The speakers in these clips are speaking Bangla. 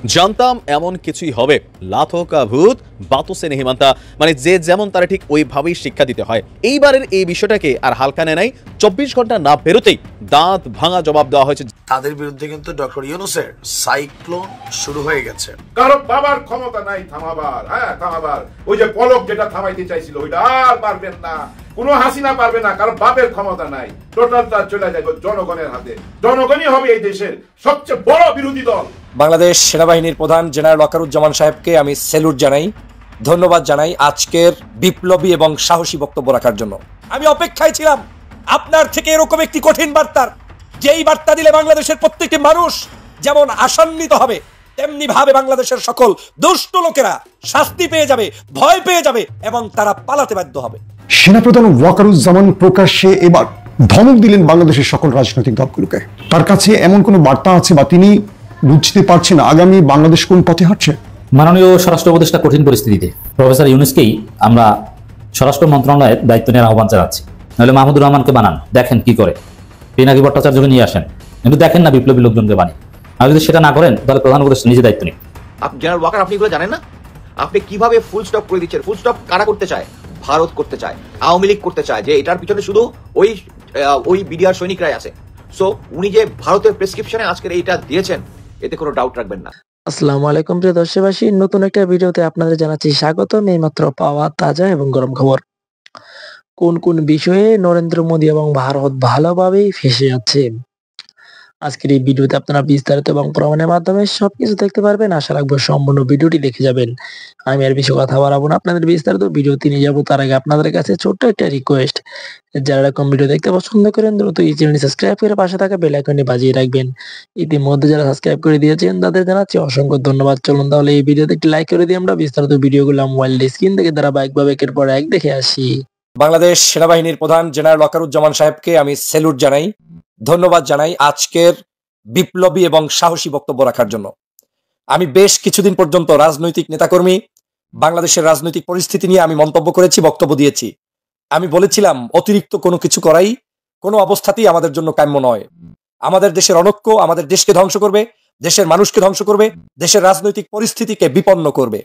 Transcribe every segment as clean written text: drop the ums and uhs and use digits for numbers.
জানতাম এমন কিছুই হবে। লাথো কা ভূত বাতো সে নেহি মানতা, মানে যে যেমন তারা ঠিক ওইভাবেই শিক্ষা দিতে হয়। এইবারের এই বিষয়টাকে আর হালকা নেয় নাই। 24 ঘন্টা না বেরোতেই দাঁত ভাঙা জবাব দেওয়া হয়েছে। তাদের বিরুদ্ধে কিন্তু ডক্টর ইউনূসের সাইক্লোন শুরু হয়ে গেছে। কারো বাবার ক্ষমতা নাই থামাবার, থামাবার। ওই যে পলক যেটা থামাইতে চাইছিল ওইটা আর পারবেন না, কোনো হাসিনা পারবে না, কারণ বাপের ক্ষমতা নাই। টোটালটা চলে যাবে জনগণের হাতে। জনগণই হবে এই দেশের সবচেয়ে বড় বিরোধী দল। বাংলাদেশ সেনাবাহিনীর প্রধান জেনারেল ওয়াকারুজ্জামান সাহেবকে আমি স্যালুট জানাই, ধন্যবাদ জানাই আজকের বিপ্লবী এবং সাহসী বক্তব্য রাখার জন্য। আমি অপেক্ষায় ছিলাম আপনার থেকে এরকম একটি কঠিন বার্তার, যেই বার্তা দিলে বাংলাদেশের প্রত্যেকটি মানুষ যেমন আশান্বিত হবে, তেমনি ভাবে বাংলাদেশের সকল দুষ্ট লোকেরা শাস্তি পেয়ে যাবে, ভয় পেয়ে যাবে এবং তারা পালাতে বাধ্য হবে। সেনাপ্রধান ওয়াকারুজ্জামান প্রকাশ্যে এবার ধমক দিলেন বাংলাদেশের সকল রাজনৈতিক দলগুলোকে। তার কাছে এমন কোনো বার্তা আছে বা তিনি বুঝতে পারছেন আগামী বাংলাদেশ কোন পথে হাঁটছে? মাননীয় স্বরাষ্ট্র উপদেষ্টা কঠিন পরিস্থিতিতে প্রফেসর ইউনূসকেই আমরা স্বরাষ্ট্র মন্ত্রণালয়ের দায়িত্ব নেওয়ার আহ্বান জানাচ্ছি। নাহলে মাহমুদুর রহমানকে বানান, দেখেন কি করে। পিনাকি ভট্টাচার্যকে নিয়ে আসেন, কিন্তু দেখেন না বিপ্লবী লোকজনকে বানিয়ে। আর যদি সেটা না করেন তাহলে প্রধান উপদেষ্টা নিজে দায়িত্ব নিন। জেনারেল ওয়াকার, আপনি এগুলো জানেন না? আপনি কিভাবে ফুল স্টপ করে দিচ্ছেন? ফুল স্টপ কারা করতে চায়? ভারত করতে চায়, আওয়ামী লীগ করতে চায়, যে এটার পিছনে শুধু ওই বিডিআর সৈনিকরাই আছে। সো উনি যে ভারতের প্রেসক্রিপশনে আজকের এইটা দিয়েছেন, এতে কোনো ডাউট রাখবেন না। আসসালামু আলাইকুম প্রিয় দর্শকবাসী, নতুন একটা ভিডিওতে আপনাদের জানাচ্ছি স্বাগতম। এইমাত্র পাওয়া তাজা এবং গরম খবর। কোন কোন বিষয়ে নরেন্দ্র মোদী এবং ভারত ভালোভাবেই ফেঁসে যাচ্ছে, আজকের এই ভিডিওতে আপনারা বিস্তারিত এবং প্রমাণের মাধ্যমে সবকিছু দেখতে পারবেন। আশা রাখবো সম্পূর্ণ ভিডিওটি দেখে যাবেন। আমি আর বেশি কথা বাড়াবো না, আপনাদের বিস্তারিত ভিডিওতে নিয়ে যাবো। তার আগে আপনাদের কাছে ছোট্ট একটা রিকোয়েস্ট, যারা এরকম ভিডিও দেখতে পছন্দ করেন দ্রুত এই চ্যানেলটি সাবস্ক্রাইব করে পাশে থাকা বেল আইকনটি বাজিয়ে রাখবেন। ইতিমধ্যে যারা সাবস্ক্রাইব করে দিয়েছেন তাদের জানাচ্ছি অসংখ্য ধন্যবাদ। চলুন তাহলে এই ভিডিওতে একটি লাইক করে দিয়ে আমরা বিস্তারিত ভিডিওগুলো মোবাইল স্ক্রিন থেকে ধারাবাহিকভাবে একের পর এক দেখে আসি। বাংলাদেশ সেনাবাহিনীর প্রধান জেনারেল ওয়াকারুজ্জামান সাহেবকে আমি স্যালুট জানাই, ধন্যবাদ জানাই আজকের বিপ্লবী এবং সাহসী বক্তব্য রাখার জন্য। আমি বেশ কিছুদিন পর্যন্ত রাজনৈতিক নেতাকর্মী, বাংলাদেশের রাজনৈতিক পরিস্থিতি নিয়ে আমি মন্তব্য করেছি, বক্তব্য দিয়েছি। আমি বলেছিলাম অতিরিক্ত কোনো কিছু করাই কোনো অবস্থাতেই আমাদের জন্য কাম্য নয়। আমাদের দেশের অনৈক্য আমাদের দেশকে ধ্বংস করবে, দেশের মানুষকে ধ্বংস করবে, দেশের রাজনৈতিক পরিস্থিতিকে বিপন্ন করবে।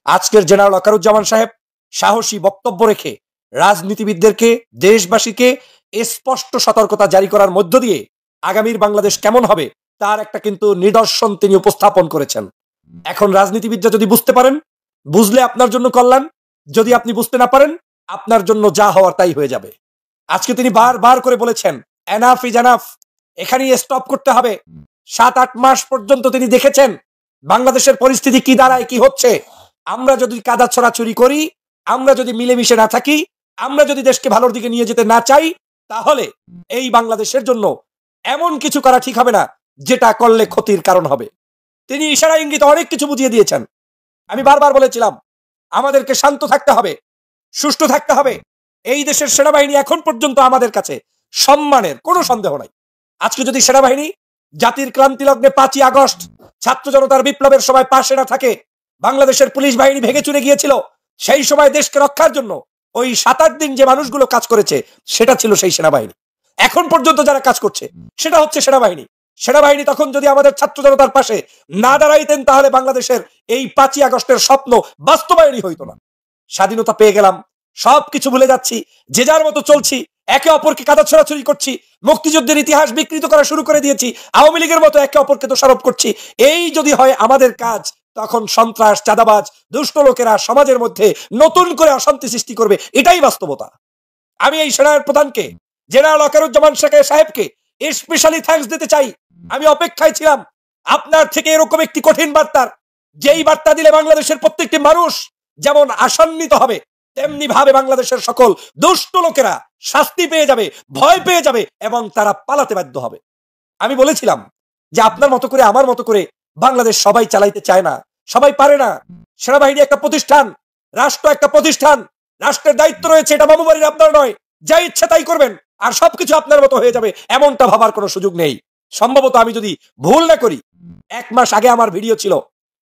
আজকের জেনারেল ওয়াকারুজ্জামান সাহেব সাহসী বক্তব্য রেখে রাজনীতিবিদদেরকে, দেশবাসীকে স্পষ্ট সতর্কতা জারি করার মধ্য দিয়ে আগামীর বাংলাদেশ কেমন হবে তার একটা কিন্তু নিদর্শন তিনি উপস্থাপন করেছেন। এখন রাজনীতিবিদরা যদি বুঝতে পারেন, বুঝলে আপনার জন্য কল্যাণ, যদি আপনি বুঝতে না পারেন আপনার জন্য যা হওয়ার তাই হয়ে যাবে। আজকে তিনি বারবার করে বলেছেন এনাফ ইজ এনাফ, এখানেই স্টপ করতে হবে। 7-8 মাস পর্যন্ত তিনি দেখেছেন বাংলাদেশের পরিস্থিতি কি দাঁড়ায়, কি হচ্ছে। আমরা যদি কাদা ছড়াছড়ি করি, আমরা যদি মিলেমিশে না থাকি, আমরা যদি দেশকে ভালোর দিকে নিয়ে যেতে না চাই, তাহলে এই বাংলাদেশের জন্য এমন কিছু করা ঠিক হবে না যেটা করলে ক্ষতির কারণ হবে। তিনি ইশারা ইঙ্গিত অনেক কিছু বুঝিয়ে দিয়েছেন। আমি বারবার বলেছিলাম আমাদেরকে শান্ত থাকতে হবে, সুষ্ঠু থাকতে হবে। এই দেশের সেনাবাহিনী এখন পর্যন্ত আমাদের কাছে সম্মানের কোনো সন্দেহ নাই। আজকে যদি সেনাবাহিনী জাতির ক্রান্তি লগ্নে 5ই আগস্ট ছাত্র জনতার বিপ্লবের সময় পাশে না থাকে, বাংলাদেশের পুলিশ বাহিনী ভেঙে চুরে গিয়েছিল, সেই সময় দেশকে রক্ষার জন্য ওই 7-8 দিন যে মানুষগুলো কাজ করেছে সেটা ছিল সেই সেনাবাহিনী। এখন পর্যন্ত যারা কাজ করছে সেটা হচ্ছে সেনাবাহিনী। সেনাবাহিনী তখন যদি আমাদের ছাত্র জনতার পাশে না দাঁড়াইতেন তাহলে বাংলাদেশের এই 5ই আগস্টের স্বপ্ন বাস্তবায়নই হইতো না। স্বাধীনতা পেয়ে গেলাম, সবকিছু ভুলে যাচ্ছি, যে যার মতো চলছি, একে অপরকে কাদা ছড়াছড়ি করছি, মুক্তিযুদ্ধের ইতিহাস বিকৃত করা শুরু করে দিয়েছি, আওয়ামী লীগের মতো একে অপরকে দোষারোপ করছি। এই যদি হয় আমাদের কাজ, তখন সন্ত্রাস, চাঁদাবাজ, দুষ্ট লোকেরা সমাজের মধ্যে নতুন করে অশান্তি সৃষ্টি করবে। এটাই বাস্তবতা। আমি এই সেনার প্রধানকে জেনারেল ওয়াকারুজ্জামান সাহেবকে স্পেশালি থ্যাঙ্কস দিতে চাই। আমি অপেক্ষায় ছিলাম আপনার থেকে এরকম একটি কঠিন বার্তার, যেই বার্তা দিলে বাংলাদেশের প্রত্যেকটি মানুষ যেমন আশান্বিত হবে, তেমনি ভাবে বাংলাদেশের সকল দুষ্ট লোকেরা শাস্তি পেয়ে যাবে, ভয় পেয়ে যাবে এবং তারা পালাতে বাধ্য হবে। আমি বলেছিলাম যে আপনার মতো করে, আমার মতো করে বাংলাদেশ সবাই চালাইতে চায় না, সবাই পারে না। সেনাবাহিনী একটা প্রতিষ্ঠান, রাষ্ট্র একটা প্রতিষ্ঠান, রাষ্ট্রের দায়িত্ব রয়েছে, এটা মামু বাড়ির আপনার নয়। যা ইচ্ছা তাই করবেন আর সবকিছু আপনার মতো হয়ে যাবে, এমনটা ভাবার কোনো সুযোগ নেই। সম্ভবত আমি যদি ভুল না করি 1 মাস আগে আমার ভিডিও ছিল,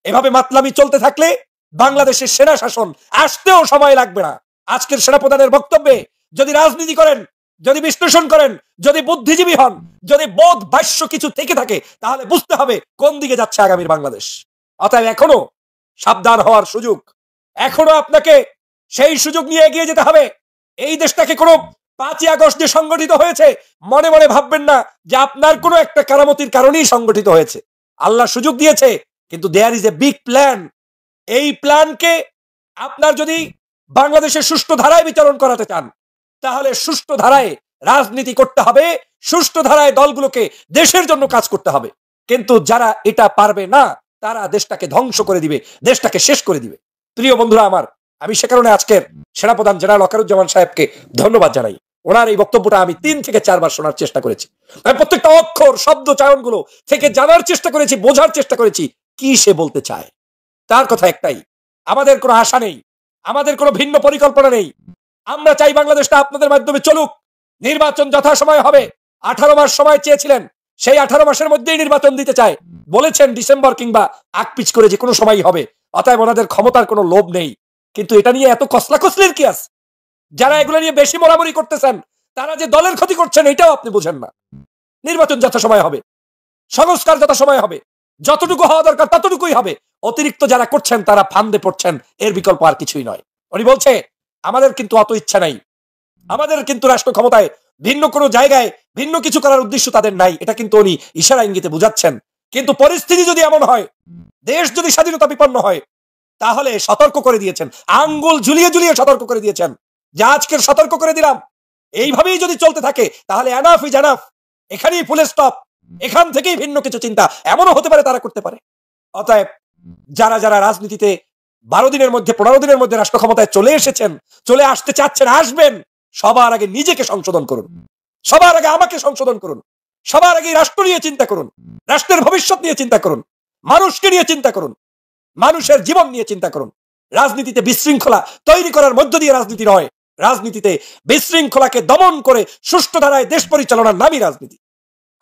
এভাবে মাতলামি চলতে থাকলে বাংলাদেশের সেনা শাসন আসতেও সময় লাগবে না। আজকের সেনাপ্রধানের বক্তব্যে যদি রাজনীতি করেন, যদি বিশ্লেষণ করেন, যদি বুদ্ধিজীবী হন, যদি বোধ বাস্য কিছু থেকে থাকে, তাহলে বুঝতে হবে কোন দিকে যাচ্ছে আগামীর বাংলাদেশ। অতএব এখনো সাবধান হওয়ার সুযোগ, এখনো আপনাকে সেই সুযোগ নিয়ে এগিয়ে যেতে হবে। এই দেশটাকে কোনো 5ই আগস্ট দিয়ে সংগঠিত হয়েছে মনে মনে ভাববেন না যে আপনার কোনো একটা কারামতির কারণেই সংগঠিত হয়েছে। আল্লাহ সুযোগ দিয়েছে, কিন্তু there is a big plan. এই প্ল্যানকে আপনার যদি বাংলাদেশের সুষ্ঠু ধারায় বিতরণ করাতে চান, তাহলে সুষ্ঠু ধারায় রাজনীতি করতে হবে, সুষ্ঠু ধারায় দলগুলোকে দেশের জন্য কাজ করতে হবে। কিন্তু যারা এটা পারবে না, তারা দেশটাকে ধ্বংস করে দিবে, দেশটাকে শেষ করে দিবে। প্রিয় বন্ধুরা আমার, আমি সে কারণে আজকের সেনাপ্রধান জেনারেল ওয়াকারুজ্জামান সাহেবকে ধন্যবাদ জানাই। ওনার এই বক্তব্যটা আমি 3 থেকে 4 বার শোনার চেষ্টা করেছি। আমি প্রত্যেকটা অক্ষর, শব্দ চয়নগুলো থেকে জানার চেষ্টা করেছি, বোঝার চেষ্টা করেছি কি সে বলতে চায়। তার কথা একটাই, আমাদের কোনো আশা নেই, আমাদের কোনো ভিন্ন পরিকল্পনা নেই। আমরা চাই বাংলাদেশটা আপনাদের মাধ্যমে চলুক। নির্বাচন যথাসময়ে হবে। 18 মাস সময় চেয়েছিলেন, সেই 18 মাসের মধ্যেই নির্বাচন দিতে চায়। বলেছেন ডিসেম্বর কিংবা আকপিচ করে যে কোনো সময়ই হবে। অতএব ওনাদের ক্ষমতার কোনো লোভ নেই। কিন্তু এটা নিয়ে এত কসলাকসলির কি আছে? যারা এগুলো নিয়ে বেশি মরামরি করতেছেন, তারা যে দলের ক্ষতি করছেন এটাও আপনি বুঝেন না। নির্বাচন যথাসময়ে হবে, সংস্কার যথাসময়ে হবে, যতটুকু হওয়া দরকার ততটুকুই হবে। অতিরিক্ত যারা করছেন তারা ফান্দে পড়ছেন, এর বিকল্প আর কিছুই নয়। উনি বলছে আমাদের কিন্তু অত ইচ্ছা নাই, আমাদের কিন্তু রাষ্ট্র ক্ষমতায় ভিন্ন কোনো জায়গায় ভিন্ন কিছু করার উদ্দেশ্য তাদের নাই। এটা কিন্তু উনি ইশারা ইঙ্গিতে বুঝাচ্ছেন। কিন্তু পরিস্থিতি যদি এমন হয়, দেশ যদি স্বাধীনতা বিপন্ন হয়, তাহলে সতর্ক করে দিয়েছেন, আঙ্গুল ঝুলিয়ে ঝুলিয়ে সতর্ক করে দিয়েছেন যে আজকের সতর্ক করে দিলাম, এইভাবেই যদি চলতে থাকে তাহলে এনাফ ইজ এনাফ, এখানেই ফুল স্টপ, এখান থেকেই ভিন্ন কিছু চিন্তা এমনও হতে পারে তারা করতে পারে। অতএব যারা যারা রাজনীতিতে 12 দিনের মধ্যে 15 দিনের মধ্যে রাষ্ট্র ক্ষমতায় চলে এসেছেন, চলে আসতে চাচ্ছেন, আসবেন, সবার আগে নিজেকে সংশোধন করুন, সবার আগে আমাকে সংশোধন করুন, সবার আগে রাষ্ট্র নিয়ে চিন্তা করুন, রাষ্ট্রের ভবিষ্যৎ নিয়ে চিন্তা করুন, মানুষকে নিয়ে চিন্তা করুন, মানুষের জীবন নিয়ে চিন্তা করুন। রাজনীতিতে বিশৃঙ্খলা তৈরি করার মধ্য দিয়ে রাজনীতি নয়, রাজনীতিতে বিশৃঙ্খলাকে দমন করে সুষ্ঠু ধারায় দেশ পরিচালনার নামই রাজনীতি।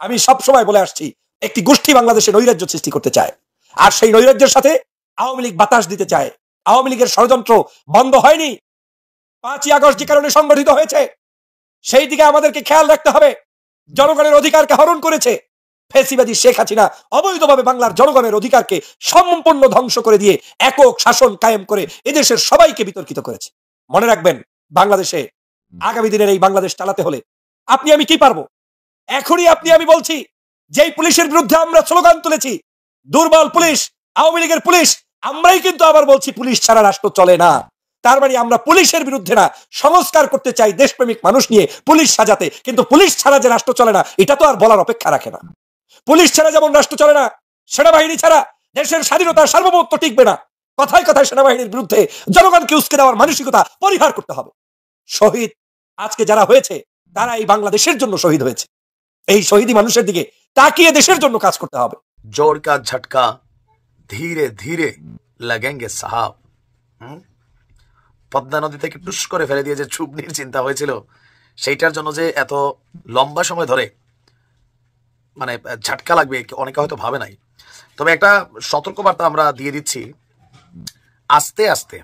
আমি সব সময় বলে আসছি, একটি গোষ্ঠী বাংলাদেশে নৈরাজ্য সৃষ্টি করতে চায়, আর সেই নৈরাজ্যের সাথে আওয়ামী লীগ বাতাস দিতে চায়। আওয়ামী লীগের ষড়যন্ত্র বন্ধ হয়নি। 5ই আগস্ট যে কারণে সংগঠিত হয়েছে, সেই দিকে আমাদেরকে খেয়াল রাখতে হবে। জনগণের অধিকারকে হরণ করেছে ফ্যাসিবাদী শেখ হাসিনা, অবৈধভাবে বাংলার জনগণের অধিকারকে সম্পূর্ণ ধ্বংস করে দিয়ে একক শাসন কায়েম করে এদেশের সবাইকে বিতর্কিত করেছে। মনে রাখবেন, বাংলাদেশে আগামী দিনের এই বাংলাদেশ চালাতে হলে আপনি আমি কি পারবো? এখনই আপনি আমি বলছি, যেই পুলিশের বিরুদ্ধে আমরা স্লোগান তুলেছি, দুর্বল পুলিশ, আওয়ামী লীগের পুলিশ, আমরাই কিন্তু আবার বলছি পুলিশ ছাড়া রাষ্ট্র চলে না। তার মানে আমরা পুলিশের বিরুদ্ধে না, সংস্কার করতে চাই দেশপ্রেমিক মানুষ নিয়ে পুলিশ সাজাতে। কিন্তু পুলিশ ছাড়া যে রাষ্ট্র চলে না, এটা তো আর বলার অপেক্ষা রাখে না। পুলিশ ছাড়া যেমন রাষ্ট্র চলে না, সেনাবাহিনী ছাড়া দেশের স্বাধীনতার সার্বভৌমত্ব টিকবে না। কথায় কথায় সেনাবাহিনীর বিরুদ্ধে জনগণকে উস্কে দেওয়ার মানসিকতা পরিহার করতে হবে। শহীদ আজকে যারা হয়েছে, তারা এই বাংলাদেশের জন্য শহীদ হয়েছে। এই শহীদি মানুষের দিকে তাকিয়ে দেশের জন্য কাজ করতে হবে। जोर का झटका धीरे धीरे लगेंगे साहब। পদ্মা নদী থেকে টুস করে ফেলে দিয়ে যে চুবনির চিন্তা হয়েছিল, সেইটার জন্য যে এত লম্বা সময় ধরে মানে ঝটকা লাগবে অনেকে হয়তো ভাবে নাই। তবে একটা সতর্কবার্তা আমরা দিয়ে দিচ্ছি, আস্তে আস্তে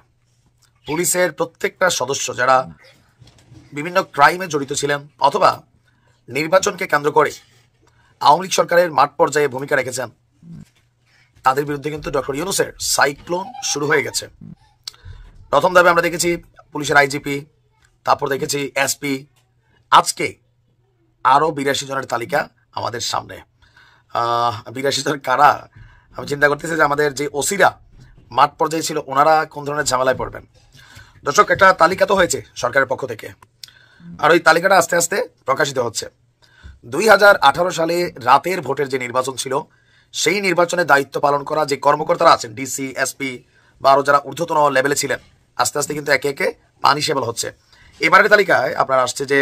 পুলিশের প্রত্যেকটা সদস্য যারা বিভিন্ন ক্রাইমে জড়িত ছিলেন অথবা নির্বাচনকে কেন্দ্র করে আওয়ামী লীগ সরকারের মাঠ পর্যায়ে ভূমিকা রেখেছেন, তাদের বিরুদ্ধে কিন্তু ডক্টর ইউনূসের সাইক্লোন শুরু হয়ে গেছে। প্রথম ধাপে আমরা দেখেছি পুলিশের আইজিপি, তারপর দেখেছি এসপি, আজকে আরও 82 জনের তালিকা আমাদের সামনে। 82 জন কারা? আমি চিন্তা করতেছি যে আমাদের যে ওসিরা মাঠ পর্যায়ে ছিল, ওনারা কোন ধরনের ঝামেলায় পড়বেন। দর্শক, একটা তালিকা তো হয়েছে সরকারের পক্ষ থেকে, আর ওই তালিকাটা আস্তে আস্তে প্রকাশিত হচ্ছে। 2018 সালে রাতের ভোটের যে নির্বাচন ছিল, সেই নির্বাচনে দায়িত্ব পালন করা যে কর্মকর্তারা আছেন, ডিসি, এসপি বা আরও যারা ঊর্ধ্বতন লেভেলে ছিলেন, আস্তে আস্তে কিন্তু একে একে পানিশেবল হচ্ছে। এবারের তালিকায় আপনার আসছে যে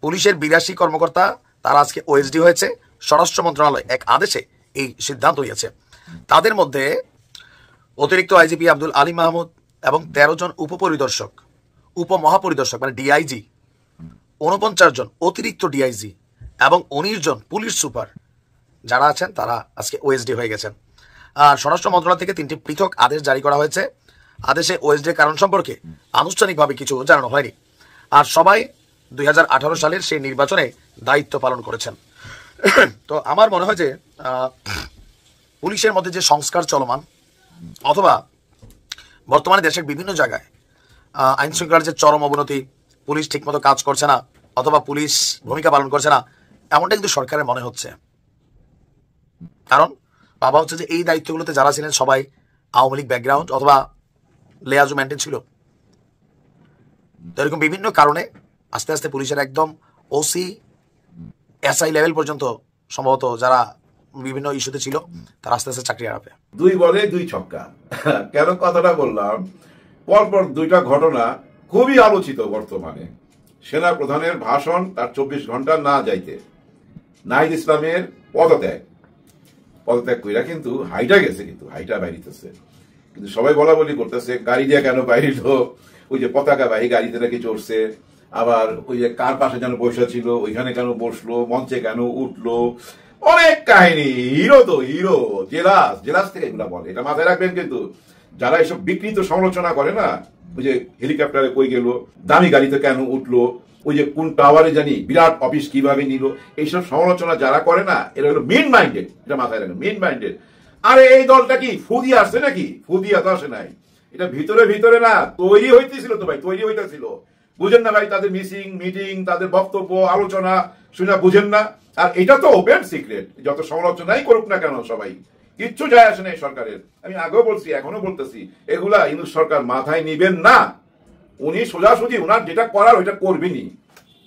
পুলিশের 82 কর্মকর্তা, তারা আজকে ওএসডি হয়েছে। স্বরাষ্ট্র মন্ত্রণালয় এক আদেশে এই সিদ্ধান্ত নিয়েছে। তাদের মধ্যে অতিরিক্ত আইজিপি আব্দুল আলী মাহমুদ এবং 13 জন উপপরিদর্শক, উপমহাপরিদর্শক মানে ডিআইজি, 49 জন অতিরিক্ত ডিআইজি এবং 19 জন পুলিশ সুপার যারা আছেন, তারা আজকে ওএসডি হয়ে গেছেন। আর স্বরাষ্ট্র মন্ত্রণালয় থেকে 3টি পৃথক আদেশ জারি করা হয়েছে। আদেশে ওএসডির কারণ সম্পর্কে আনুষ্ঠানিকভাবে কিছু জানানো হয়নি। আর সবাই 2018 সালের সেই নির্বাচনে দায়িত্ব পালন করেছেন। তো আমার মনে হয় যে পুলিশের মধ্যে যে সংস্কার চলমান, অথবা বর্তমানে দেশের বিভিন্ন জায়গায় আইন শৃঙ্খলার যে চরম অবনতি, পুলিশ ঠিকমতো কাজ করছে না অথবা পুলিশ ভূমিকা পালন করছে না, এমনটা কিন্তু সরকারের মনে হচ্ছে। কারণ বাবা হচ্ছে যে এই দায়িত্বগুলোতে যারা ছিলেন সবাই আওয়ামী লীগ ব্যাকগ্রাউন্ড অথবা লেয়াজু মেনটেন ছিল। তো এরকম বিভিন্ন কারণে আস্তে আস্তে পুলিশের একদম ওসি এসআই লেভেল পর্যন্ত সম্ভবত যারা বিভিন্ন ইস্যুতে ছিল তারা আস্তে আস্তে চাকরি হারাবে। 2 বলে 2 ছক্কা। কেন কথাটা বললাম, পরপর 2টা ঘটনা খুবই আলোচিত বর্তমানে। সেনা প্রধানের ভাষণ তার 24 ঘন্টা না যাইতে নাহিদ ইসলামের পদত্যাগ কইরা কিন্তু হাইটা গেছে, কিন্তু হাইটা বাইরিতেছে, কিন্তু সবাই বলা বলি করতেছে গাড়ি দিয়ে কেন বাইরিল, ওই যে পতাকা বাহী গাড়িতে নাকি চড়ছে, আবার ওই যে কার পাশে যেন বসে ছিল ওইখানে কেন বসলো, মঞ্চে কেন উঠলো, অনেক কাহিনী। হিরো তো হিরো, জেলাস থেকে এগুলা বলে, এটা মাথায় রাখবেন। কিন্তু যারা এসব বিকৃত সমালোচনা করে না, ওই যে হেলিকপ্টারে কই গেল, দামি গাড়িতে কেন উঠলো, ওই যে কোন টাওয়ারে জানি বিরাট অফিস কিভাবে নিল, এইসব সমালোচনা যারা করে না এরা হলো মেন মাইন্ডেড, এটা মাথায় রাখবেন, মেন মাইন্ডেড। আরে এই দলটা কি ফুদিয়ে আসছে নাকি? ফুদিয়া তো আসে নাই, এটা ভিতরে ভিতরে না তৈরি হইতেছিল তো ভাই, তৈরি হইতেছিল। বুঝেন না ভাই, তাদের মিটিং, তাদের বক্তব্য আলোচনা শুনে বুঝেন না? আর এটা তো ওপেন সিক্রেট, যত সমালোচনাই করুক না কেন সবাই, কিচ্ছু যায় আসে না এই সরকারের। আমি আগেও বলছি, এখনো বলতেছি, এগুলা ইউনূস সরকার মাথায় নিবেন না। উনি সোজাসুজি উনার যেটা করার ওইটা করবেনই।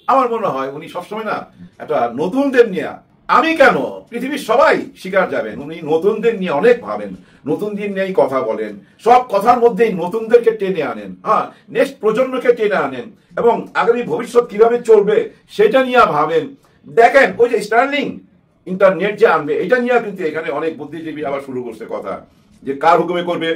আমার মনে হয় উনি সবসময় না একটা নতুনদের নিয়ে, আমি কেন পৃথিবীর সবাই শিকার যাবেন, উনি নতুনদের নিয়ে অনেক ভাবেন, নতুনদের নিয়েই কথা বলেন, সব কথার মধ্যেই নতুনদেরকে টেনে আনেন, হ্যাঁ নেক্সট প্রজন্মকে টেনে আনেন, এবং আগামী ভবিষ্যৎ কিভাবে চলবে সেটা নিয়ে ভাবেন। দেখেন ওই যে স্টার্লিং ইন্টারনেট যে আনবে, এটা নিয়ে কিন্তু এখানে অনেক বুদ্ধিজীবী আবার শুরু করছে কথা, যে কার হুকুমে করবে,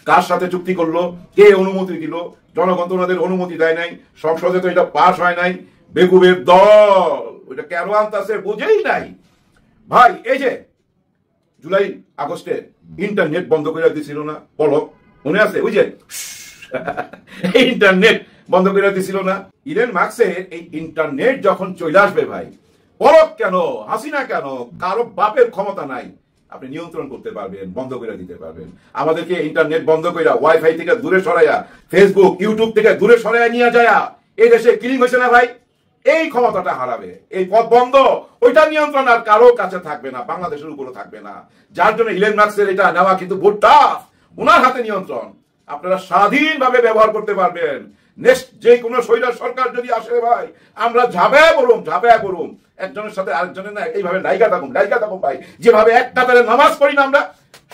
কার সাথে চুক্তি করলো, কে অনুমতি দিল, জনগণ তো ওনাদের অনুমতি দেয় নাই, সংসদে তো এটা পাশ হয় নাই, বেকুবের দল ওইটা কেন আনতেছে বুঝেই নাই ভাই। এই যে জুলাই আগস্টে ইন্টারনেট বন্ধ করে দিছিল না পলক, মনে আছে? ওই যে ইন্টারনেট বন্ধ করে দিছিল না। ইলেন মার্কসের এই ইন্টারনেট যখন চলে আসবে ভাই, পলক কেন, হাসিনা কেন, কারো বাপের ক্ষমতা নাই, আপনি নিয়ন্ত্রণ করতে পারবেন, বন্ধ করে দিতে পারবেন। আমাদেরকে ইন্টারনেট বন্ধ করে ওয়াইফাই থেকে দূরে সরাইয়া, ফেসবুক ইউটিউব থেকে দূরে সরাইয়া নিয়ে যায় এই দেশে কিলিং হয়েছে না ভাই, এই ক্ষমতাটা হারাবে, এই পথ বন্ধ, ওইটা নিয়ন্ত্রণ আর কারো কাছে থাকবে না, বাংলাদেশের উপরে থাকবে না। যার জন্য ইলেন মার্কসের এটা নেওয়া কিন্তু বহুত টাফ, ওনার হাতে নিয়ন্ত্রণ, আপনারা স্বাধীনভাবে ব্যবহার করতে পারবেন। নেক্সট যে কোনো স্বৈরাচার সরকার যদি আসে ভাই, আমরা ঝাঁপায়া পড়ুম, একজনের সাথে আরেকজনের না এইভাবে লাইগা থাকুম ভাই, যেভাবে এক কাতারে নামাজ পড়ি না আমরা,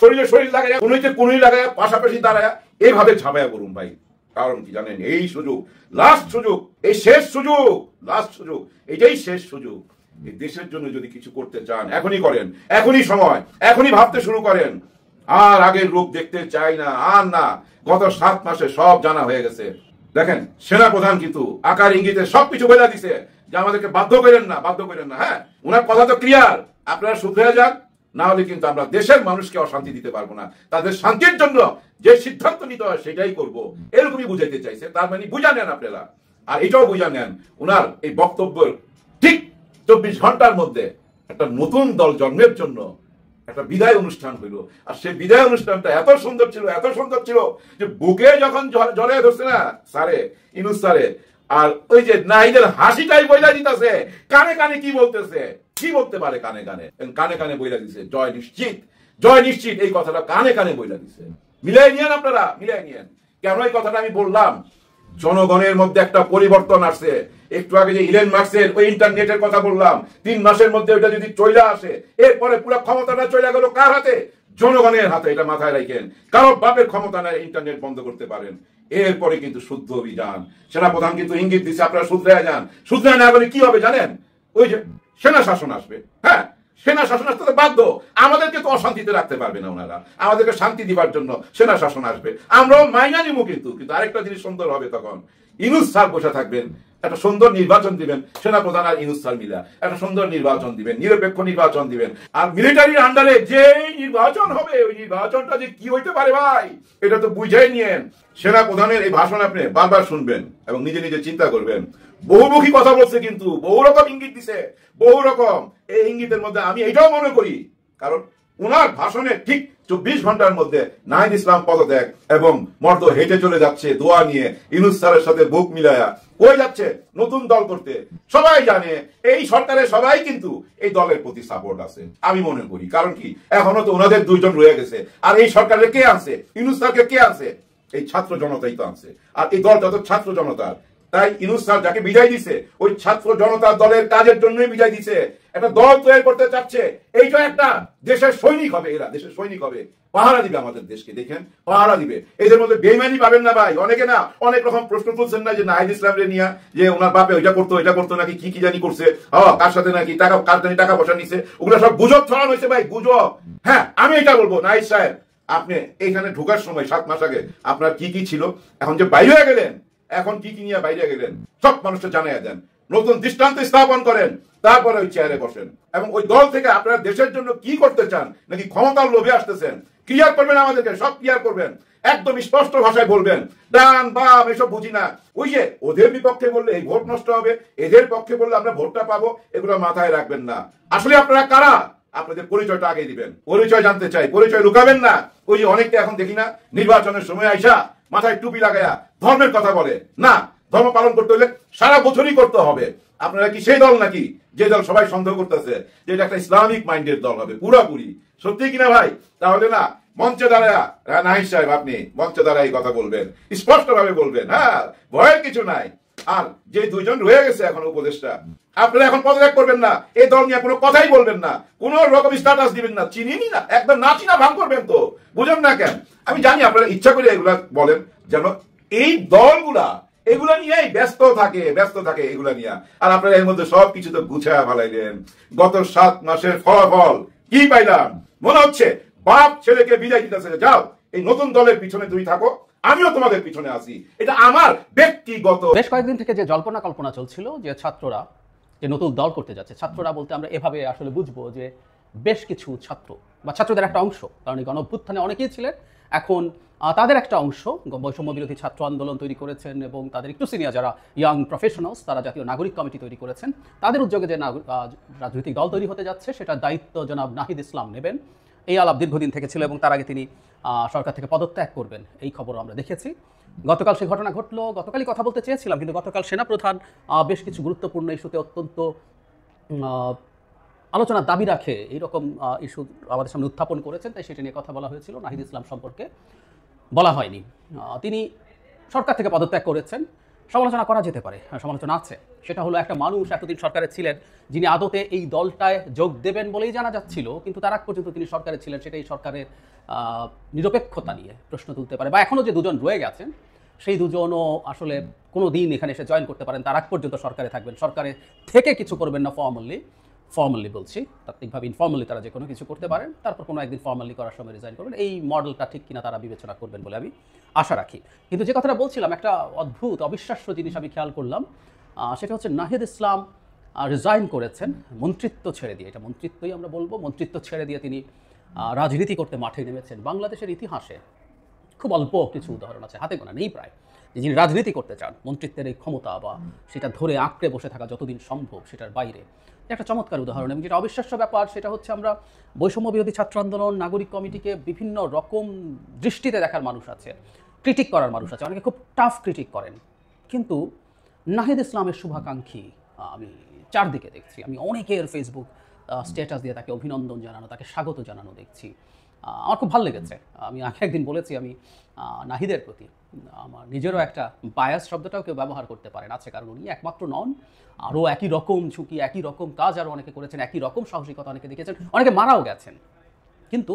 শরীর লাগাইয়া কোনই লাগাইয়া পাশাপাশি দাঁড়ায়া এইভাবে ঝাঁপায়া পড়ুম ভাই। কারণ কি জানেন, এই সুযোগ, লাস্ট সুযোগ, এই শেষ সুযোগ, লাস্ট সুযোগ, এটাই শেষ সুযোগ। এই দেশের জন্য যদি কিছু করতে চান এখনই করেন, এখনই সময়, এখনই ভাবতে শুরু করেন। আর আগের রূপ দেখতে চাই না, আর না, গত 7 মাসে সব জানা হয়ে গেছে। দেখেন সেনা প্রধান কিন্তু আকার ইঙ্গিতে সবকিছু বলে দিছে যে আমাদেরকে বাধ্য করেন না। হ্যাঁ, ওনার কথা তো ক্লিয়ার, আপনারা শুধরে যান, না হলে কিন্তু আমরা দেশের মানুষকে অশান্তি দিতে পারবো না। তাদের শান্তির জন্য যে সিদ্ধান্ত নিতে হয় সেটাই করব, এরকমই বুঝাইতে চাইছে। তার মানে বুঝা নেন আপনারা, আর এটাও বুঝা নেন ওনার এই বক্তব্যের ঠিক 24 ঘন্টার মধ্যে একটা নতুন দল জন্মের জন্য একটা বিদায় অনুষ্ঠান হইল। আর সেই বিদায় অনুষ্ঠানটা এত সুন্দর ছিল যে বুকে যখন জড়ায় ধরছে না স্যারে, ইউনূস স্যারে, আর ওই যে নাহিদের হাসিটাই বইলা দিতেছে, কানে কি বলতেছে, কি বলতে পারে, কানে বইলা দিছে জয় নিশ্চিত, এই কথাটা কানে বইলা দিছে। মিলাই নিয়েন আপনারা, মিলাই নিয়েন। কেন এই কথাটা আমি বললাম, জনগণের মধ্যে একটা পরিবর্তন আসছে। একটু আগে যে ইলেন মার্কসের ওই ইন্টারনেটের কথা বললাম, 3 মাসের মধ্যে ওইটা যদি চলে আসে, এরপরে পুরো ক্ষমতাটা চলে গেল কার হাতে? জনগণের হাতে। এটা মাথায় রাখেন, কারো বাপের ক্ষমতা নাই ইন্টারনেট বন্ধ করতে পারেন। এরপরে কিন্তু শুদ্ধ অভিযান, সেনাপ্রধান কিন্তু ইঙ্গিত দিচ্ছে আপনারা শুধরে যান। শুধরে না গেলে কি হবে জানেন? ওই যে সেনা শাসন আসবে। হ্যাঁ, সেনা শাসন আসতে তো বাধ্য, আমাদেরকে তো অশান্তিতে রাখতে পারবে না ওনারা, আমাদেরকে শান্তি দিবার জন্য সেনা শাসন আসবে, আমরাও মাইনা নিব। কিন্তু আরেকটা জিনিস সুন্দর হবে, তখন ইউনূস স্যার বসে থাকবেন, একটা সুন্দর নির্বাচন দিবেন, সেনাপ্রধান আর ইউনূস স্যার মিলা একটা সুন্দর নির্বাচন দিবেন, নিরপেক্ষ নির্বাচন দিবেন। আর মিলিটারির আন্ডারে যে নির্বাচন হবে, ওই নির্বাচনটা যে কি হইতে পারে ভাই, এটা তো বুঝাই নিয়েন। সেনাপ্রধানের এই ভাষণ আপনি বারবার শুনবেন এবং নিজে চিন্তা করবেন। বহুমুখী কথা বলছে, কিন্তু বহু রকম ইঙ্গিত দিছে, বহু রকম। এই ইঙ্গিতের মধ্যে আমি এটাও মনে করি, কারণ ওনার ভাষণে ঠিক 24 ঘন্টার মধ্যে নাহিদ ইসলাম পদত্যাগ এবং মর্দ হেঁটে চলে যাচ্ছে দোয়া নিয়ে ইউনূস স্যারের সাথে বুক মিলায়া কই যাচ্ছে নতুন দল করতে। সবাই জানে এই সরকারের সবাই কিন্তু এই দলের প্রতি সাপোর্ট আছে আমি মনে করি। কারণ কি এখনো তো ওনাদের 2 জন রয়ে গেছে। আর এই সরকারের কে আনছে? ইউনূস স্যারকে কে আনছে? এই ছাত্র জনতাই তো আনছে। আর এই দলটা তো ছাত্র জনতার। তাই ইউনূস স্যার যাকে বিদায় দিছে ওই ছাত্র জনতার দলের কাজের জন্যই বিদায় দিছে। একটা দল তৈরি করতে চাচ্ছে, এইটা একটা দেশের সৈনিক হবে। এরা দেশের সৈনিক হবে, পাহারা দিবে আমাদের দেশকে। দেখেন পাহারা দিবে। এদের মধ্যে বেইমানি পাবেন না ভাই। অনেকে না অনেক রকম প্রশ্ন তুলছেন না যে নাহিদ ইসলামরে নিয়ে যে ওনার বাপে ওইটা করতো নাকি কি জানি করছে, কার সাথে নাকি কার জানি টাকা পয়সা নিছে, ওগুলো সব গুজব ছড়ানো হয়েছে ভাই, গুজব। হ্যাঁ আমি এটা বলবো নাহিদ সাহেব আপনি এইখানে ঢোকার সময় 7 মাস আগে আপনার কি কি ছিল, এখন যে বাইরে হয়ে গেলেন, এখন কি কি নিয়ে বাইরে গেলেন সব মানুষকে জানিয়ে দেন, নতুন দৃষ্টান্ত স্থাপন করেন, তারপরে ওই চেয়ারে বসেন এবং ওই দল থেকে আপনারা দেশের জন্য কি করতে চান নাকি ক্ষমতার লোভে আসতেছেন ক্লিয়ার করবেন, আমাদেরকে সব ক্লিয়ার করবেন, একদম স্পষ্ট ভাষায় বলবেন। ডান বাম এসব বুঝি না। ওই যে ওদের বিপক্ষে বললে এই ভোট নষ্ট হবে, এদের পক্ষে বললে আমরা ভোটটা পাবো, এগুলো মাথায় রাখবেন না। আসলে আপনারা কারা আপনাদের পরিচয়টা আগে দিবেন। পরিচয় জানতে চাই, পরিচয় লুকাবেন না। ওই যে অনেকটা এখন দেখি না নির্বাচনের সময় আইসা মাথায় টুপি লাগায়া ধর্মের কথা বলে। না, ধর্ম পালন করতে হলে সারা বছরই করতে হবে। আপনারা কি সেই দল নাকি যে দল সবাই সন্দেহ করতেছে যে এটা একটা ইসলামিক মাইন্ডের দল হবে পুরাপুরি? সত্যি কিনা ভাই? তাহলে না মঞ্চে দাঁড়ায়া নাহিদ সাহেব আপনি মঞ্চে দাঁড়াই কথা বলবেন, স্পষ্ট ভাবে বলবেন। হ্যাঁ ভয়ের কিছু নাই। আর যে 2 জন রয়ে গেছে এখন উপদেষ্টা, আপনারা এখন পদত্যাগ করবেন না, এই দল নিয়ে কোনো কথাই বলবেন না, কোন রকম স্ট্যাটাস দিবেন না, চিনিনি না, একদম না চিনা ভাঙ করবেন তো। বুঝেন না কেন? আমি জানি আপনারা ইচ্ছা করে এগুলা বলেন যেন এই দলগুলা এগুলা নিয়েই ব্যস্ত থাকে এগুলা নিয়ে। আর আপনারা এর মধ্যে সবকিছু তো গুছায়া ফেলাইলেন। গত 7 মাসের ফলাফল কি পাইলাম? মনে হচ্ছে বাপ ছেলেকে বিদায় দিতেছে, যাও এই নতুন দলের পিছনে তুমি থাকো, আমিও তোমাদের পিছনে আছি। এটা আমার ব্যক্তিগত। বেশ কয়েকদিন থেকে যে জল্পনা কল্পনা চলছিল যে ছাত্ররা যে নতুন দল করতে যাচ্ছে, ছাত্ররা বলতে আমরা এভাবে আসলে বুঝবো যে বেশ কিছু ছাত্র বা ছাত্রদের একটা অংশ, কারণ এই গণঅভ্যুত্থানে অনেকেই ছিলেন, এখন তাদের একটা অংশ বৈষম্য বিরোধী ছাত্র আন্দোলন তৈরি করেছেন এবং তাদের একটু সিনিয়র যারা ইয়াং প্রফেশনালস তারা জাতীয় নাগরিক কমিটি তৈরি করেছেন, তাদের উদ্যোগে যে রাজনৈতিক দল তৈরি হতে যাচ্ছে সেটার দায়িত্ব জনাব নাহিদ ইসলাম নেবেন। এই আলাপ দীর্ঘদিন থেকে ছিল এবং তার আগে তিনি সরকার থেকে পদত্যাগ করবেন এই খবরও আমরা দেখেছি। গতকাল সেই ঘটনা ঘটলো, গতকালই কথা বলতে চেয়েছিলাম কিন্তু গতকাল সেনাপ্রধান বেশ কিছু গুরুত্বপূর্ণ ইস্যুতে অত্যন্ত আলোচনার দাবি রাখে এইরকম ইস্যু আমাদের সামনে উত্থাপন করেছেন, তাই সেটা নিয়ে কথা বলা হয়েছিল। নাহিদ ইসলাম সম্পর্কে বলা হয়নি। তিনি সরকার থেকে পদত্যাগ করেছেন, সমালোচনা করা যেতে পারে, সমালোচনা আছে। সেটা হলো একটা মানুষ এতদিন সরকারে ছিলেন যিনি আদতে এই দলটায় যোগ দেবেন বলেই জানা যাচ্ছিল, কিন্তু তার আগ পর্যন্ত তিনি সরকারে ছিলেন, সেটাই সরকারের নিরপেক্ষতা নিয়ে প্রশ্ন তুলতে পারে। বা এখনও যে 2 জন রয়ে গেছেন সেই 2 জনও আসলে কোনো দিন এখানে এসে জয়েন করতে পারেন, তার আগ পর্যন্ত সরকারে থাকবেন, সরকারে থেকে কিছু করবেন না। ফর্মালি বলছি, তাত্ত্বিকভাবে ইনফর্মালি তারা যে কোনো কিছু করতে পারেন, তারপর কোনো একদিন ফর্মালি করার সময় রিজাইন করবেন। এই মডেলটা ঠিক কিনা তারা বিবেচনা করবেন বলে আমি আশা রাখি। কিন্তু যে কথাটা বলছিলাম, একটা অদ্ভুত অবিশ্বাস্য জিনিস আমি খেয়াল করলাম, সেটা হচ্ছে নাহিদ ইসলাম রিজাইন করেছেন মন্ত্রিত্ব ছেড়ে দিয়ে। এটা মন্ত্রিত্বই আমরা বলবো, মন্ত্রিত্ব ছেড়ে দিয়ে তিনি রাজনীতি করতে মাঠে নেমেছেন। বাংলাদেশের ইতিহাসে খুব অল্প কিছু উদাহরণ আছে, হাতে গোনা নেই প্রায়, যে যিনি রাজনীতি করতে চান, মন্ত্রিত্বের এই ক্ষমতা বা সেটা ধরে আঁকড়ে বসে থাকা যতদিন সম্ভব সেটার বাইরে। একটা চমৎকার উদাহরণ এবং যেটা অবিশ্বাস্য ব্যাপার সেটা হচ্ছে আমরা বৈষম্য বিরোধী ছাত্র আন্দোলন নাগরিক কমিটিকে বিভিন্ন রকম দৃষ্টিতে দেখার মানুষ আছে, ক্রিটিক করার মানুষ আছে, অনেকে খুব টাফ ক্রিটিক করেন, কিন্তু নাহিদ ইসলামের শুভাকাঙ্ক্ষী আমি চারদিকে দেখছি। আমি অনেকের ফেসবুক স্ট্যাটাস দিয়ে তাকে অভিনন্দন জানানো, তাকে স্বাগত জানানো দেখছি। আমার খুব ভালো লেগেছে। আমি একদিন বলেছি আমি নাহিদের প্রতি আমার নিজেরও একটা বায়াস শব্দটাও কেউ ব্যবহার করতে পারেন আছে, কারণ উনি একমাত্র নন, আরও একই রকম ঝুঁকি, একই রকম কাজ আরও অনেকে করেছেন, একই রকম সাহসিকতা অনেকে দেখেছেন, অনেকে মারাও গেছেন। কিন্তু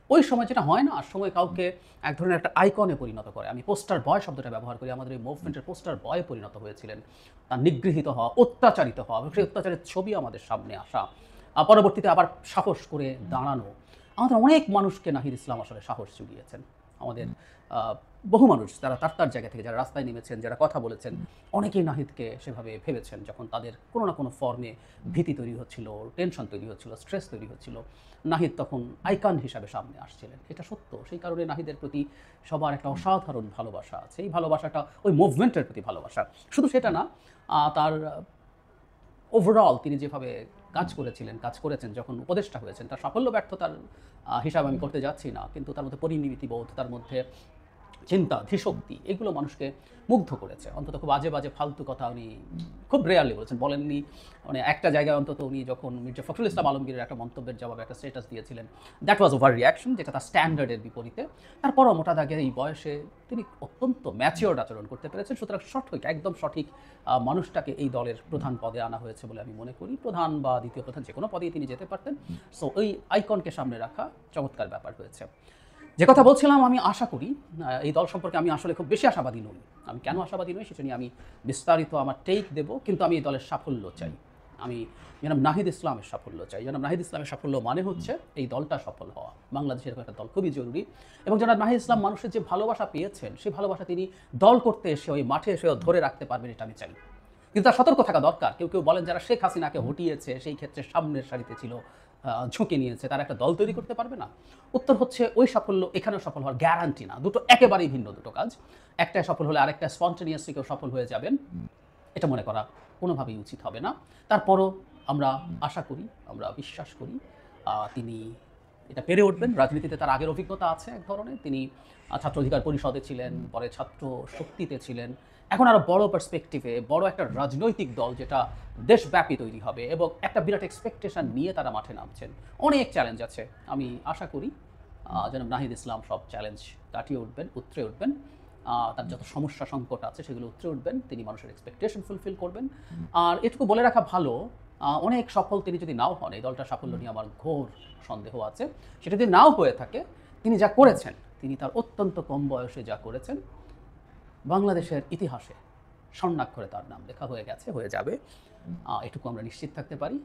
ওই সময় যেটা হয় না, আর সময় কাউকে এক ধরনের একটা আইকনে পরিণত করে। আমি পোস্টার বয় শব্দটা ব্যবহার করি, আমাদের এই মুভমেন্টের পোস্টার বয়ে পরিণত হয়েছিলেন। তার নিগৃহীত হওয়া, অত্যাচারিত হওয়া, সেই অত্যাচারের ছবি আমাদের সামনে আসা, পরবর্তীতে আবার সাহস করে দাঁড়ানো। আমাদের অনেক মানুষকে নাহিদ ইসলাম আসলে সাহস জুগিয়েছেন। আমাদের বহু মানুষ যারা তার জায়গা থেকে যারা রাস্তায় নেমেছেন, যারা কথা বলেছেন, অনেকেই নাহিদকে সেভাবে ভেবেছেন যখন তাদের কোনো না কোনো ফর্মে ভীতি তৈরি হচ্ছিল, টেনশন তৈরি হচ্ছিল, স্ট্রেস তৈরি হচ্ছিল। নাহিদ তখন আইকন হিসাবে সামনে আসছিলেন, এটা সত্য। সেই কারণে নাহিদের প্রতি সবার একটা অসাধারণ ভালোবাসা আছে। এই ভালোবাসাটা ওই মুভমেন্টের প্রতি ভালোবাসা, শুধু সেটা না, তার ওভারঅল তিনি যেভাবে কাজ করেছেন যখন উপদেষ্টা হয়েছেন, তার সাফল্য ব্যর্থতার হিসাব আমি করতে যাচ্ছি না, কিন্তু তার মধ্যে পরিণীতিবোধ, তার মধ্যে চিন্তা, ধীশক্তি, এগুলো মানুষকে মুগ্ধ করেছে। অন্তত খুব বাজে বাজে ফালতু কথা উনি খুব রেয়ারলি বলেননি। মানে একটা জায়গায় অন্তত উনি যখন মির্জা ফখরুল ইসলাম আলমগীরের একটা মন্তব্যের জবাবে একটা স্ট্যাটাস দিয়েছিলেন, দ্যাট ওয়াজ ওভার রিয়াকশন, যেটা তার স্ট্যান্ডার্ডের বিপরীতে। তারপরও মোটা দাগে এই বয়সে তিনি অত্যন্ত ম্যাচিওর্ড আচরণ করতে পেরেছেন। সুতরাং একদম সঠিক মানুষটাকে এই দলের প্রধান পদে আনা হয়েছে বলে আমি মনে করি। প্রধান বা দ্বিতীয় প্রধান যে কোনো পদেই তিনি যেতে পারতেন। সো ওই আইকনকে সামনে রাখা চমৎকার ব্যাপার হয়েছে। যে কথা বলছিলাম, আমি আশা করি এই দল সম্পর্কে আমি আসলে খুব বেশি আশাবাদী নই। আমি কেন আশাবাদী নই সেটা নিয়ে আমি বিস্তারিত আমার টেক দেব, কিন্তু আমি এই দলের সাফল্য চাই। আমি জনাব নাহিদ ইসলামের সাফল্য চাই। জনাব নাহিদ ইসলামের সাফল্য মানে হচ্ছে এই দলটা সফল হওয়া। বাংলাদেশের একটা দল খুবই জরুরি, এবং জনাব নাহিদ ইসলাম মানুষের যে ভালোবাসা পেয়েছেন, সেই ভালোবাসা তিনি দল করতে এসে ওই মাঠে এসেও ধরে রাখতে পারবেন, এটা আমি চাই। কিন্তু তার সতর্ক থাকা দরকার। কেউ কেউ বলেন যারা শেখ হাসিনাকে হটিয়েছে, সেই ক্ষেত্রে সামনের সারিতে ছিল, ঝুঁকে নিয়েছে, তারা একটা দল তৈরি করতে পারবে না। উত্তর হচ্ছে ওই সাফল্য এখানেও সফল হওয়ার গ্যারান্টি না। দুটো একেবারেই ভিন্ন দুটো কাজ। একটা সফল হলে আরেকটা স্পন্টেনিয়াসলি কেউ সফল হয়ে যাবেন, এটা মনে করা কোনোভাবেই উচিত হবে না। তারপরও আমরা আশা করি, আমরা বিশ্বাস করি তিনি এটা পেরে উঠবেন। রাজনীতিতে তার আগের অভিজ্ঞতা আছে এক ধরনের। তিনি ছাত্র অধিকার পরিষদে ছিলেন, পরে ছাত্র শক্তিতে ছিলেন। এখন আরও বড় পার্সপেক্টিভে বড় একটা রাজনৈতিক দল যেটা দেশব্যাপী তৈরি হবে, এবং একটা বিরাট এক্সপেকটেশন নিয়ে তারা মাঠে নামছেন। অনেক চ্যালেঞ্জ আছে। আমি আশা করি জনাব নাহিদ ইসলাম সব চ্যালেঞ্জ কাটিয়ে উঠবেন, উতরে উঠবেন। তার যত সমস্যা সংকট আছে সেগুলো উতরে উঠবেন। তিনি মানুষের এক্সপেকটেশন ফুলফিল করবেন। আর এটুকু বলে রাখা ভালো, অনেক সফল তিনি যদি নাও হন, এই দলটার সাফল্য নিয়ে আমার ঘোর সন্দেহ আছে। সেটা যদি নাও হয়ে থাকে, তিনি যা করেছেন, তিনি তার অত্যন্ত কম বয়সে যা করেছেন, বাংলাদেশের ইতিহাসে স্বর্ণাক্ষরে তার নাম লেখা হয়ে গেছে, হয়ে যাবে, এটুকু আমরা নিশ্চিত থাকতে পারি।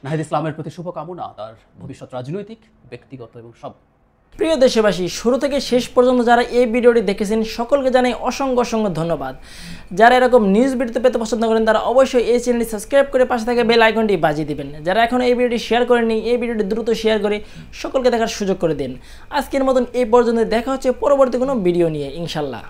নাহিদ ইসলামের প্রতি শুভকামনা, তার ভবিষ্যৎ রাজনৈতিক, ব্যক্তিগত এবং সব। প্রিয় দেশবাসী, শুরু থেকে শেষ পর্যন্ত যারা এই ভিডিওটি দেখেছেন সকলকে জানাই অসংখ্য অসংখ্য ধন্যবাদ। যারা এরকম নিউজ ভিডিও পেতে পছন্দ করেন তারা অবশ্যই এই চ্যানেলটি সাবস্ক্রাইব করে পাশে থাকা বেল আইকনটি বাজিয়ে দিবেন। যারা এখনও এই ভিডিওটি শেয়ার করেননি, এই ভিডিওটি দ্রুত শেয়ার করে সকলকে দেখার সুযোগ করে দিন। আজকের মতন এই পর্যন্ত, দেখা হচ্ছে পরবর্তী কোনো ভিডিও নিয়ে ইনশাল্লাহ।